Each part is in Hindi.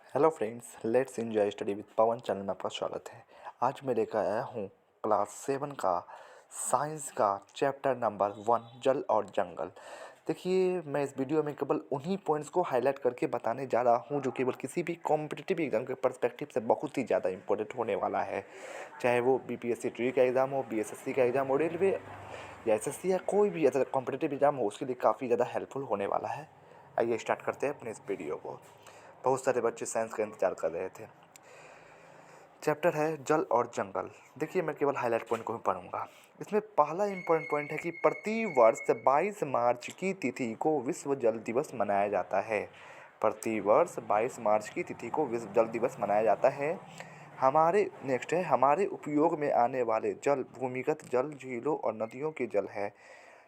Hello friends, let's enjoy study with Pawan channel में आपका स्वागत है। आज मैं लेकर आया हूँ क्लास 7 का साइंस का चैप्टर नंबर 1 जल और जंगल। देखिए, मैं इस वीडियो में केवल उन्हीं पॉइंट्स को हाईलाइट करके बताने जा रहा हूँ जो केवल किसी भी कॉम्पिटिटिव एग्जाम के पर्सपेक्टिव से बहुत ही ज़्यादा इंपॉर्टेंट होने वाला है। चाहे वो बीपीएससी ट्री का एग्ज़ाम हो, बीएसएससी का एग्ज़ाम हो, रेलवे या एसएससी या कोई भी ऐसा कॉम्पिटिटिव एग्ज़ाम हो, उसके लिए काफ़ी ज़्यादा हेल्पफुल होने वाला है। आइए स्टार्ट करते हैं अपने इस वीडियो को। बहुत सारे बच्चे साइंस का इंतजार कर रहे थे। चैप्टर है जल और जंगल। देखिए, मैं केवल हाईलाइट पॉइंट को ही पढ़ूंगा। इसमें पहला इंपॉर्टेंट पॉइंट है कि प्रति वर्ष 22 मार्च की तिथि को विश्व जल दिवस मनाया जाता है। प्रति वर्ष 22 मार्च की तिथि को विश्व जल दिवस मनाया जाता है। हमारे उपयोग में आने वाले जल भूमिगत जल, झीलों और नदियों के जल है।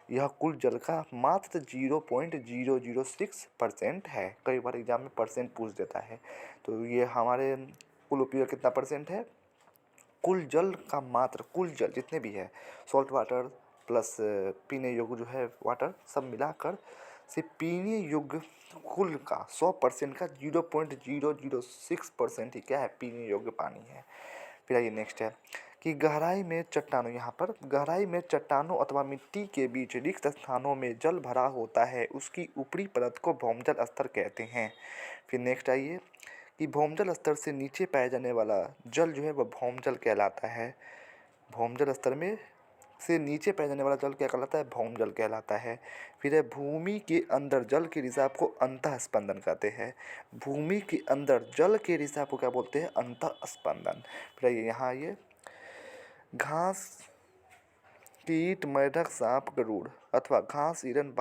यह कुल जल का मात्र 0.006% है। कई बार एग्जाम में परसेंट पूछ देता है, तो ये हमारे कुल उपयोग कितना परसेंट है। कुल जल का मात्र कुल जल जितने भी है, सॉल्ट वाटर प्लस पीने योग्य जो है वाटर, सब मिलाकर से पीने योग्य कुल का 100% का 0.006% ही क्या है, पीने योग्य पानी है। फिर आइए नेक्स्ट है कि गहराई में चट्टानों अथवा मिट्टी के बीच रिक्त स्थानों में जल भरा होता है, उसकी ऊपरी परत को भौमजल स्तर कहते हैं। फिर नेक्स्ट आइए कि भौमजल स्तर से नीचे पाया जाने वाला जल जो है वह भौमजल कहलाता है। भौमजल स्तर में से नीचे पाया जाने वाला जल क्या कहलाता है, भौमजल कहलाता है। फिर है भूमि के अंदर जल के रिसाव को अंतः स्पंदन कहते हैं। भूमि के अंदर जल के रिसाव को क्या बोलते हैं, अंतः स्पंदन। फिर यहाँ ये घास, कीट, मेढक, सांप, गरुड़ अथवा घास, हिरन,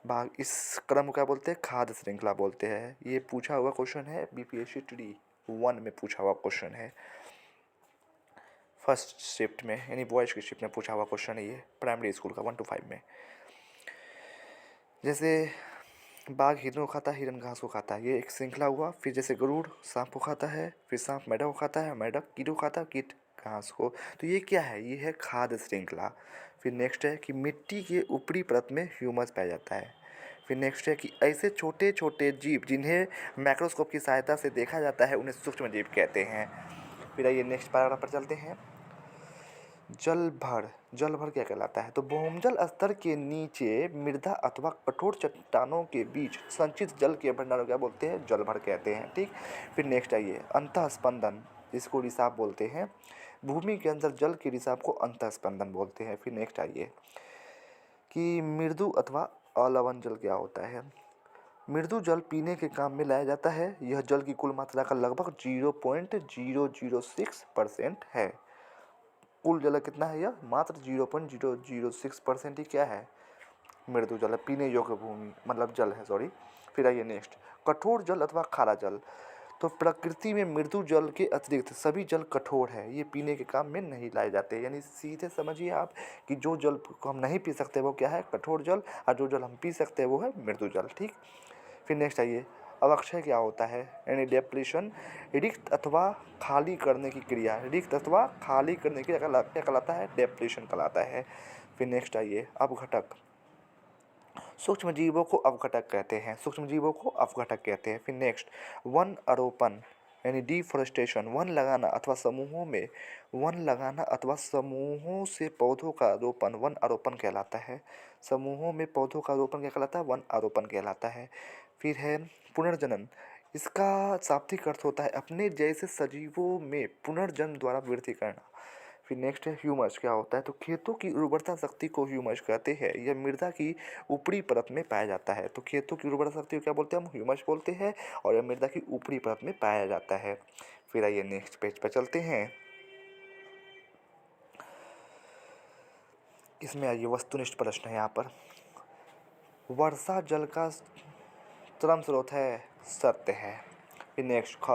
बाघ इस क्रम को क्या बोलते हैं, खाद्य श्रृंखला बोलते हैं। ये पूछा हुआ क्वेश्चन है, बीपीएससी टी 1 में पूछा हुआ क्वेश्चन है। फर्स्ट शिफ्ट में यानी बॉयज की शिफ्ट में पूछा हुआ क्वेश्चन है ये, प्राइमरी स्कूल का 1 to 5 में। जैसे बाघ हिरन को खाता है, हिरन घास को खाता है, ये एक श्रृंखला हुआ। फिर जैसे गरुड़ सांप को खाता है, फिर सांप मेढक को खाता है, मेढक कीट को खाता है, कीट घास को। तो ये क्या है, ये है खाद्य श्रृंखला। फिर नेक्स्ट है कि मिट्टी के ऊपरी परत में ह्यूमस पाया जाता है। फिर नेक्स्ट है कि ऐसे छोटे छोटे जीव जिन्हें माइक्रोस्कोप की सहायता से देखा जाता है उन्हें सूक्ष्म जीव कहते हैं। फिर आइए नेक्स्ट पैराग्राफ पर चलते हैं। जलभर क्या कहलाता है, तो भूमजल स्तर के नीचे मृदा अथवा कठोर चट्टानों के बीच संचित जल के भंडार को क्या बोलते हैं, जलभर कहते हैं। ठीक। फिर नेक्स्ट आइए अंतः स्पंदन, इसको रिसाव बोलते हैं। भूमि के अंदर जल के रिसाव को अंतः स्पंदन बोलते हैं। फिर नेक्स्ट आइए कि मृदु अथवा अलवण जल क्या होता है। मृदु जल पीने के काम में लाया जाता है। यह जल की कुल मात्रा का लगभग 0.006% है। कुल जल कितना है, यह मात्र 0.006% ही क्या है, मृदु जल है, पीने योग्य भूमि मतलब जल है, सॉरी। फिर आइए नेक्स्ट, कठोर जल अथवा खारा जल। तो प्रकृति में मृदु जल के अतिरिक्त सभी जल कठोर है, ये पीने के काम में नहीं लाए जाते। यानी सीधे समझिए आप कि जो जल को हम नहीं पी सकते वो क्या है, कठोर जल, और जो जल हम पी सकते हैं वो है मृदु जल। ठीक। फिर नेक्स्ट आइए अवक्षय क्या होता है, यानी डेप्लीशन, रिक्त अथवा खाली करने की क्रिया, रिक्त अथवा खाली करने की क्या कहलाता है, डेप्लीशन कहलाता है। फिर नेक्स्ट आइए अपघटक, सूक्ष्म जीवों को अपघटक कहते हैं, सूक्ष्म जीवों को अपघटक कहते हैं। फिर नेक्स्ट वन आरोपण यानी डिफॉरेस्टेशन, वन लगाना अथवा समूहों से पौधों का रोपण वन आरोपण कहलाता है। समूहों में पौधों का रोपण क्या कहलाता है, वन आरोपण कहलाता है। फिर है पुनर्जनन, इसका शाब्दिक अर्थ होता है अपने जैसे सजीवों में पुनर्जन्म द्वारा वृद्धि करना। फिर नेक्स्ट है ह्यूमस क्या होता है, तो खेतों की उर्वरता शक्ति को ह्यूमस कहते हैं। यह मृदा की ऊपरी परत में पाया जाता है। तो खेतों की उर्वरता शक्ति को क्या बोलते हैं, हम ह्यूमस बोलते हैं, और यह मृदा की ऊपरी परत में पाया जाता है। फिर आइए नेक्स्ट पेज पर चलते हैं। इसमें आइए वस्तुनिष्ठ प्रश्न है यहाँ पर। वर्षा जल का चरम स्रोत है, सत्य है। फिर नेक्स्ट ख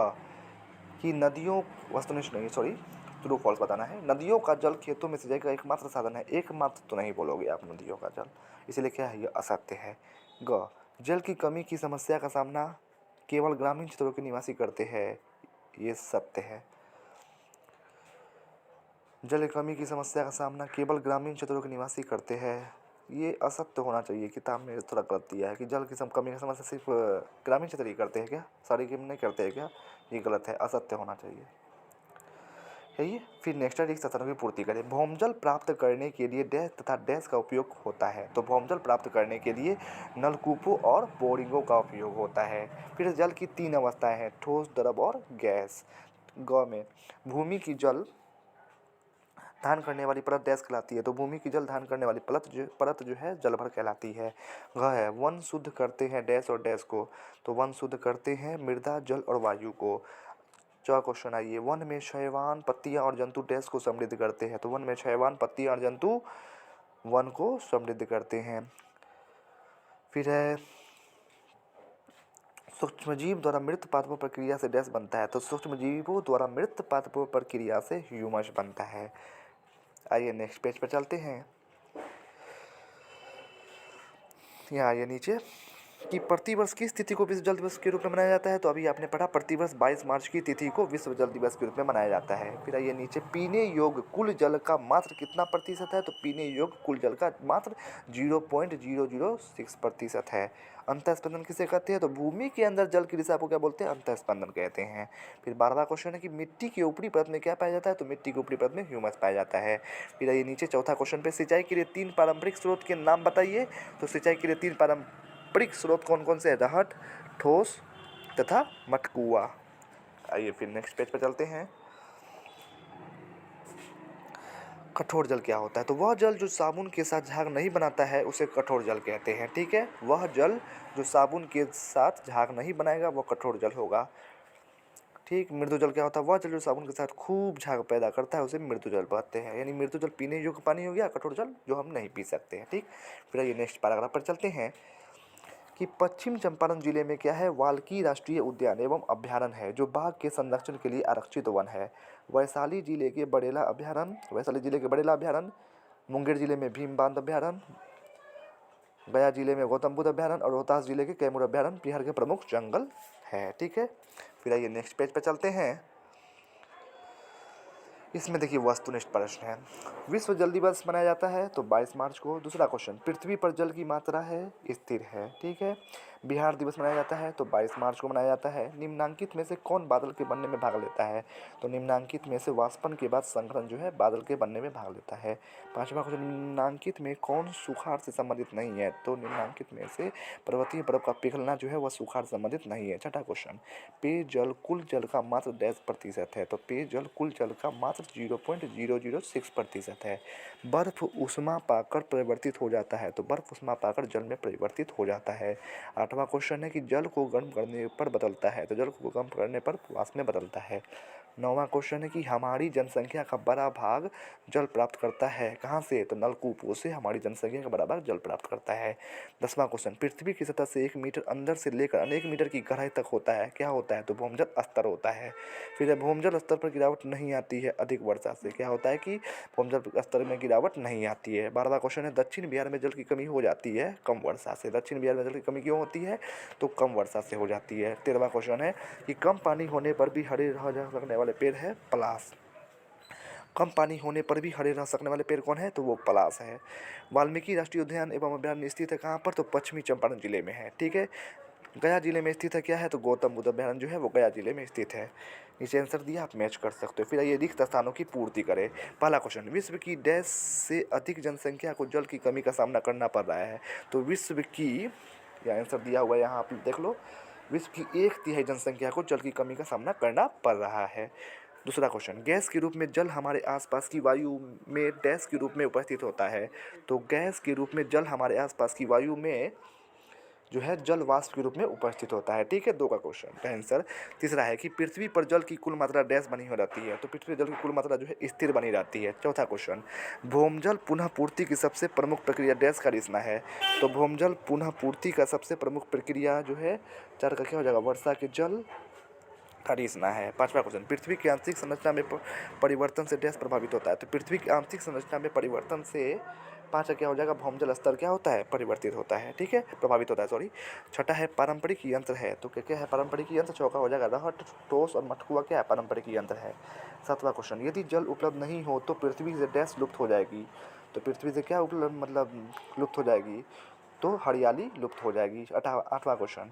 कि नदियों, वस्तुनिष्ठ नहीं सॉरी, ट्रू फॉल्स बताना है। नदियों का जल खेतों में सिंचाई का एकमात्र साधन है, एकमात्र तो नहीं बोलोगे आप नदियों का जल, इसलिए क्या है, ये असत्य है। ग जल की कमी की समस्या का सामना केवल ग्रामीण क्षेत्रों के निवासी करते हैं, ये सत्य है। जल की कमी की समस्या का सामना केवल ग्रामीण क्षेत्रों के निवासी करते हैं, ये असत्य होना चाहिए, किताब में थोड़ा गलत दिया है कि जल की कमी का समस्या सिर्फ ग्रामीण क्षेत्र ही करते हैं क्या, सारी गेम नहीं करते हैं क्या, ये गलत है, असत्य होना चाहिए। है ये। फिर नेक्स्ट है संसाधनों की पूर्ति करें। भौमजल प्राप्त करने के लिए डैश तथा डैश का उपयोग होता है। तो भौमजल प्राप्त करने के लिए नलकूपों और बोरिंगों का उपयोग होता है। फिर जल की 3 अवस्थाएं हैं, ठोस, द्रव और गैस। ग में भूमि की जल धारण करने वाली परत डैश कहलाती है। तो भूमि की जल धारण करने वाली परत जो है जलभर कहलाती है। घ है वन शुद्ध करते हैं डैश और डैश को। तो वन शुद्ध करते हैं मृदा, जल और वायु को। चौथा क्वेश्चन आइए, वन में शैवान, पत्तियां और जंतु डैश को समृद्ध करते हैं। तो वन में शैवान, पत्तियां और जंतु वन को समृद्ध करते हैं। फिर है सूक्ष्मजीव द्वारा मृत पादपों प्रक्रिया से डैश बनता है। तो सूक्ष्मजीवों द्वारा मृत पादपों प्रक्रिया से ह्यूमस बनता है। आइए नेक्स्ट पेज पर चलते हैं। यहाँ आइए नीचे कि प्रतिवर्ष किस तिथि को विश्व जल दिवस के रूप में मनाया जाता है। तो अभी आपने पढ़ा प्रतिवर्ष 22 मार्च की तिथि को विश्व जल दिवस के रूप में मनाया जाता है। फिर आइए नीचे, पीने योग्य कुल जल का मात्र कितना प्रतिशत है। तो पीने योग्य कुल जल का मात्र 0.006% है। अंतःस्पंदन किसे कहते हैं। तो भूमि के अंदर जल की दिशा को क्या बोलते हैं, अंतःस्पंदन कहते हैं। फिर 12वां क्वेश्चन है कि मिट्टी की ऊपरी परत में क्या पाया जाता है। तो मिट्टी की ऊपरी परत में ह्यूमस पाया जाता है। फिर आइए नीचे चौथा क्वेश्चन पे, सिंचाई के लिए 3 पारंपरिक स्रोत के नाम बताइए। तो सिंचाई के लिए 3 पारंपरिक स्रोत कौन कौन से हैं, रहट, ठोस तथा मटकुआ। आइए फिर नेक्स्ट पेज पर चलते हैं। कठोर जल क्या होता है। तो वह जल जो साबुन के साथ झाग नहीं बनाता है उसे कठोर जल कहते हैं। ठीक है, वह जल जो साबुन के साथ झाग नहीं बनाएगा वह कठोर जल होगा। ठीक, मृदु जल क्या होता है, वह जल जो साबुन के साथ खूब झाग पैदा करता है उसे मृदु जल कहते हैं। यानी मृदु जल पीने योग्य पानी हो गया, कठोर जल जो हम नहीं पी सकते हैं। ठीक, फिर ये नेक्स्ट पैराग्राफ पर चलते हैं कि पश्चिम चंपारण जिले में क्या है, वाल्मीकि राष्ट्रीय उद्यान एवं अभ्यारण्य है जो बाघ के संरक्षण के लिए आरक्षित वन है। वैशाली जिले के बड़ेला अभ्यारण्य, मुंगेर जिले में भीम बांध अभ्यारण्य, गया जिले में गौतम बुद्ध अभ्यारण्य और रोहतास जिले के कैमूर अभ्यारण्य बिहार के प्रमुख जंगल है। ठीक है, फिर आइए नेक्स्ट पेज पर चलते हैं। इसमें देखिए वस्तुनिष्ठ प्रश्न है। विश्व जल दिवस मनाया जाता है तो 22 मार्च को। दूसरा क्वेश्चन, पृथ्वी पर जल की मात्रा है स्थिर है। ठीक है, बिहार दिवस मनाया जाता है तो 22 मार्च को मनाया जाता है। निम्नांकित में से कौन बादल के बनने में भाग लेता है। तो निम्नांकित में से वाष्पन के बाद संघटन जो है बादल के बनने में भाग लेता है। 5वां क्वेश्चन, निम्नांकित में कौन सुखाड़ से संबंधित नहीं है। तो निम्नांकित में से पर्वतीय बर्फ का पिघलना जो है वह सुखाड़ से संबंधित नहीं है। 6वां क्वेश्चन, पेयजल कुल जल का मात्र 10% है। तो पेयजल कुल जल का मात्र 0.006% है। बर्फ उष्मा पाकर परिवर्तित हो जाता है। तो बर्फ उष्मा पाकर जल में परिवर्तित हो जाता है। 8वां क्वेश्चन है कि जल को गर्म करने पर बदलता है। तो जल को गर्म करने पर वाष्प में बदलता है। 9वां क्वेश्चन है कि हमारी जनसंख्या का बड़ा भाग जल प्राप्त करता है कहाँ से। तो नलकूपों से हमारी जनसंख्या का बड़ा भाग जल प्राप्त करता है। 10वां क्वेश्चन, पृथ्वी की सतह से 1 मीटर अंदर से लेकर अनेक मीटर की गहराई तक होता है, क्या होता है। तो भूमजल स्तर होता है। फिर भूमजल स्तर पर गिरावट नहीं आती है अधिक वर्षा से, क्या होता है कि भूमजल स्तर में गिरावट नहीं आती है। 12वां क्वेश्चन है, दक्षिण बिहार में जल की कमी हो जाती है कम वर्षा से। दक्षिण बिहार में जल की कमी क्यों होती है, तो कम वर्षा से हो जाती है। 13वां क्वेश्चन है कि कम पानी होने पर भी हरे रह सकने वाले पेड़ है पलाश। कम पानी होने पर भी हरे रह सकने वाले पेड़ कौन है, तो वो पलाश है। वाल्मीकि राष्ट्रीय उद्यान एवं अभ्यारण्य स्थित है कहाँ पर, तो पश्चिमी चंपारण जिले में है। ठीक है, गया जिले में स्थित है क्या है, तो गौतम बुद्ध अभ्यारण्य जो है वो गया जिले में स्थित है। नीचे आंसर दिया, आप मैच कर सकते हो। फिर आइए रिक्त स्थानों की पूर्ति करें। पहला क्वेश्चन, विश्व की डैश से अधिक जनसंख्या को जल की कमी का सामना करना पड़ रहा है। तो विश्व की, यह आंसर दिया हुआ है यहाँ आप देख लो, विश्व की 1/3 जनसंख्या को जल की कमी का सामना करना पड़ रहा है। दूसरा क्वेश्चन, गैस के रूप में जल हमारे आसपास की वायु में डैश के रूप में उपस्थित होता है। तो गैस के रूप में जल हमारे आसपास की वायु में जो है जल वाष्प के रूप में उपस्थित होता है। ठीक है, 2 का क्वेश्चन का आंसर। तीसरा है कि पृथ्वी पर जल की कुल मात्रा डैश बनी हो रहती है। तो पृथ्वी जल की कुल मात्रा जो है स्थिर बनी रहती है। चौथा क्वेश्चन, भूमजल पुनः पूर्ति की सबसे प्रमुख प्रक्रिया डैश का रिसना है। तो भूमजल पुनः पूर्ति का सबसे प्रमुख प्रक्रिया जो है 4 का क्या हो जाएगा, वर्षा के जल का रिसना है। 5वां क्वेश्चन, पृथ्वी की आंतरिक संरचना में परिवर्तन से डैश प्रभावित होता है। तो पृथ्वी की आंतरिक संरचना में परिवर्तन से 5 का क्या हो जाएगा, भौमजल स्तर क्या होता है, परिवर्तित होता है। ठीक है, प्रभावित होता है, सॉरी। 6 है पारंपरिक यंत्र है। तो क्या क्या है पारंपरिक यंत्र, 6 हो जाएगा रहट, ठोस और मटकुआ क्या है, पारंपरिक यंत्र है। 7वां क्वेश्चन, यदि जल उपलब्ध नहीं हो तो पृथ्वी से डैश लुप्त हो जाएगी। तो पृथ्वी से क्या मतलब लुप्त हो जाएगी, तो हरियाली लुप्त हो जाएगी। 8वां क्वेश्चन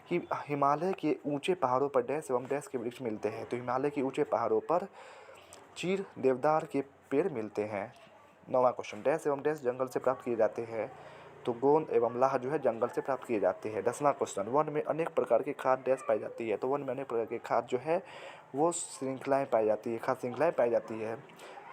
कि हिमालय के ऊंचे पहाड़ों पर डैश एवं डैश के वृक्ष मिलते हैं। तो हिमालय के ऊंचे पहाड़ों पर चीड़ देवदार के पेड़ मिलते हैं। 9वां क्वेश्चन डैश एवं डैश जंगल से प्राप्त किए जाते हैं। तो गोंद एवं लाह जो है जंगल से प्राप्त किए जाते हैं। 10वां क्वेश्चन वन में अनेक प्रकार की खाद डैश पाई जाती है। तो वन में अनेक प्रकार की खाद जो है वो श्रृंखलाएं पाई जाती है, खाद श्रृंखलाएं पाई जाती है।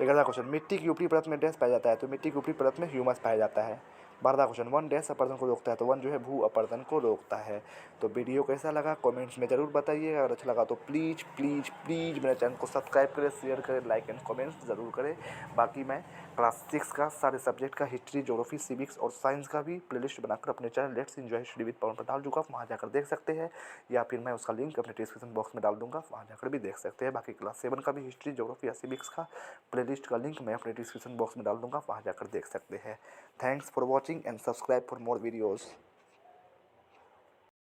11वां क्वेश्चन मिट्टी की ऊपरी परत में डैश पाया जाता है। तो मिट्टी की ऊपरी परत में ह्यूमस पाया जाता है। 12वां क्वेश्चन वन डैश अपरदन को रोकता है। तो वन जो है भू अपरदन को रोकता है। तो वीडियो कैसा लगा कमेंट्स में ज़रूर बताइए। अगर अच्छा लगा तो प्लीज़ प्लीज़ प्लीज़ मेरे चैनल को सब्सक्राइब करें, शेयर करें, लाइक एंड कमेंट्स ज़रूर करें। बाकी मैं क्लास 6 का सारे सब्जेक्ट का हिस्ट्री, ज्योग्राफी, सिविक्स और साइंस का भी प्लेलिस्ट बनाकर अपने channel let's enjoy study with Pawan पर डाल दूँगा, वहाँ जाकर देख सकते हैं, या फिर मैं उसका लिंक अपने डिस्क्रिप्शन बॉक्स में डाल दूँगा, वहाँ जाकर भी देख सकते हैं। बाकी क्लास 7 का भी हिस्ट्री, ज्योग्राफी या सिविक्स का प्लेलिस्ट का लिंक मैं अपने डिस्क्रिप्शन बॉक्स में डाल दूँगा, वहाँ जाकर देख सकते हैं। Thanks for watching and subscribe for more videos.